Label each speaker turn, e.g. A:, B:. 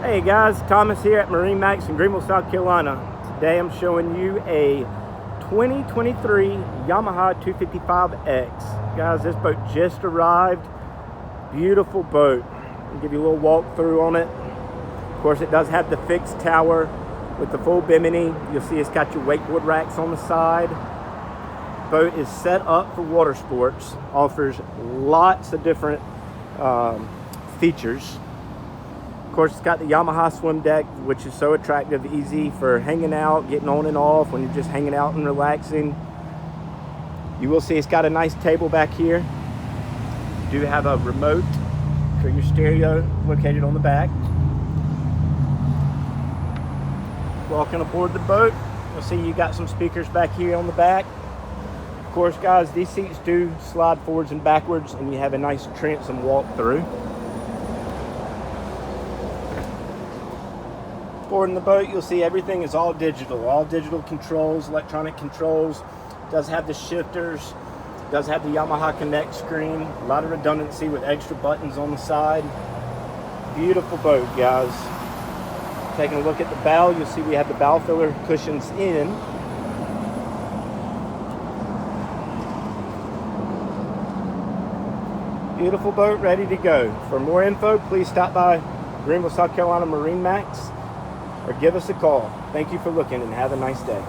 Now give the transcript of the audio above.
A: Hey guys, Thomas here at MarineMax in Greenville, South Carolina. Today I'm showing you a 2023 Yamaha 255X. Guys, this boat just arrived. Beautiful boat. I'll give you a little walkthrough on it. Of course, it does have the fixed tower with the full bimini. You'll see it's got your wakeboard racks on the side. Boat is set up for water sports. Offers lots of different features. Of course, it's got the Yamaha swim deck, which is so attractive, easy for hanging out, getting on and off when you're just hanging out and relaxing. You will see it's got a nice table back here. You do have a remote for your stereo located on the back. Walking aboard the boat, you'll see you got some speakers back here on the back. Of course, guys, these seats do slide forwards and backwards, and you have a nice transom walk through. Boarding the boat, you'll see everything is all digital controls, electronic controls. Does have the shifters, does have the Yamaha Connext screen, a lot of redundancy with extra buttons on the side. Beautiful boat, guys. Taking a look at the bow, you'll see we have the bow filler cushions in. Beautiful boat, ready to go. For more info, please stop by Greenville, South Carolina MarineMax, or give us a call. Thank you for looking and have a nice day.